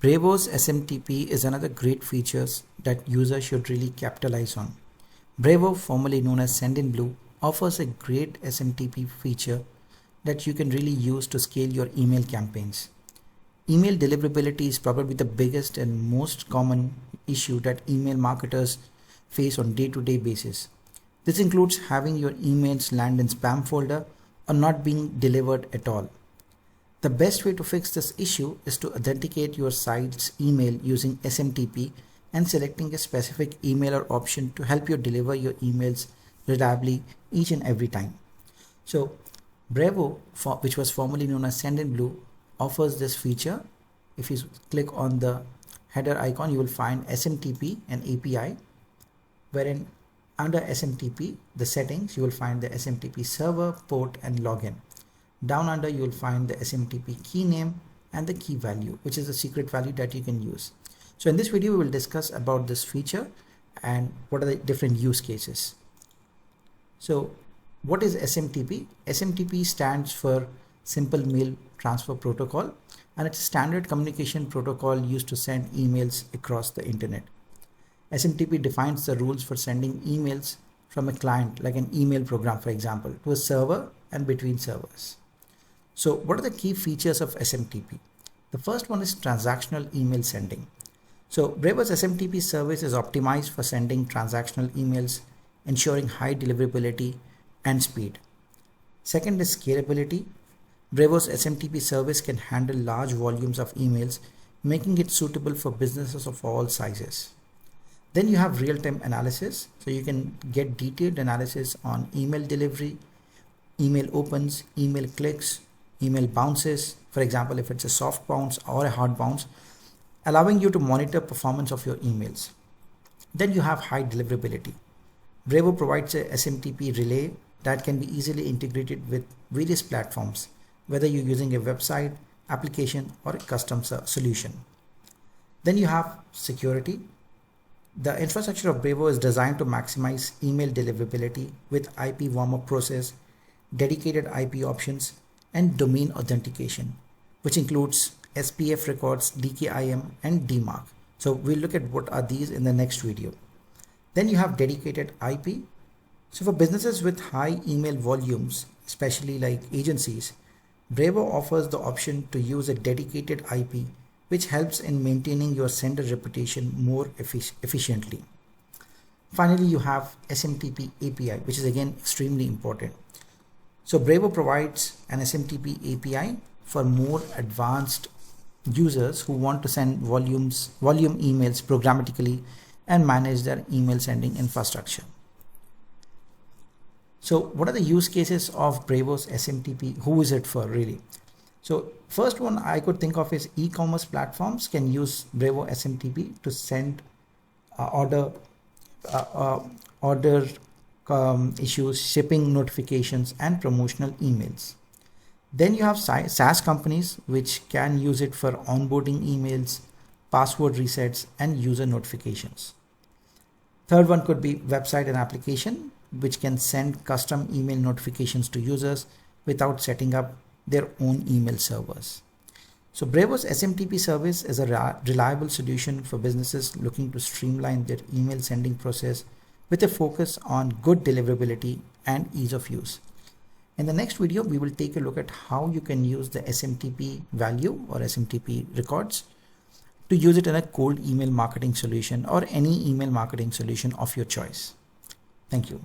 Brevo's SMTP is another great feature that users should really capitalize on. Brevo, formerly known as Sendinblue, offers a great SMTP feature that you can really use to scale your email campaigns. Email deliverability is probably the biggest and most common issue that email marketers face on day-to-day basis. This includes having your emails land in spam folder or not being delivered at all. The best way to fix this issue is to authenticate your site's email using SMTP and selecting a specific emailer option to help you deliver your emails reliably each and every time. So Brevo, which was formerly known as Sendinblue, offers this feature. If you click on the header icon, you will find SMTP and API, wherein under SMTP, the settings, you will find the SMTP server, port, and login. Down under, you will find the SMTP key name and the key value, which is the secret value that you can use. So in this video, we will discuss about this feature and what are the different use cases. So what is SMTP? SMTP stands for Simple Mail Transfer Protocol, and it's a standard communication protocol used to send emails across the internet. SMTP defines the rules for sending emails from a client, like an email program, for example, to a server and between servers. So what are the key features of SMTP? The first one is transactional email sending. So Brevo's SMTP service is optimized for sending transactional emails, ensuring high deliverability and speed. Second is scalability. Brevo's SMTP service can handle large volumes of emails, making it suitable for businesses of all sizes. Then you have real-time analysis. So you can get detailed analysis on email delivery, email opens, email clicks, email bounces, for example, if it's a soft bounce or a hard bounce, allowing you to monitor performance of your emails. Then you have high deliverability. Brevo provides a SMTP relay that can be easily integrated with various platforms, whether you're using a website, application, or a custom solution. Then you have security. The infrastructure of Brevo is designed to maximize email deliverability with IP warm-up process, dedicated IP options, and domain authentication, which includes SPF records, DKIM, and DMARC. So we'll look at what are these in the next video. Then you have dedicated IP. So for businesses with high email volumes, especially like agencies, Brevo offers the option to use a dedicated IP, which helps in maintaining your sender reputation more efficiently. Finally, you have SMTP API, which is again extremely important. So Brevo provides an SMTP API for more advanced users who want to send volume emails programmatically and manage their email sending infrastructure. So what are the use cases of Brevo's SMTP? Who is it for really? So first one I could think of is e-commerce platforms can use Brevo SMTP to send order issues, shipping notifications, and promotional emails. Then you have SaaS companies which can use it for onboarding emails, password resets, and user notifications. Third one could be website and application, which can send custom email notifications to users without setting up their own email servers. So Brevo's SMTP service is a reliable solution for businesses looking to streamline their email sending process with a focus on good deliverability and ease of use. In the next video, we will take a look at how you can use the SMTP value or SMTP records to use it in a cold email marketing solution or any email marketing solution of your choice. Thank you.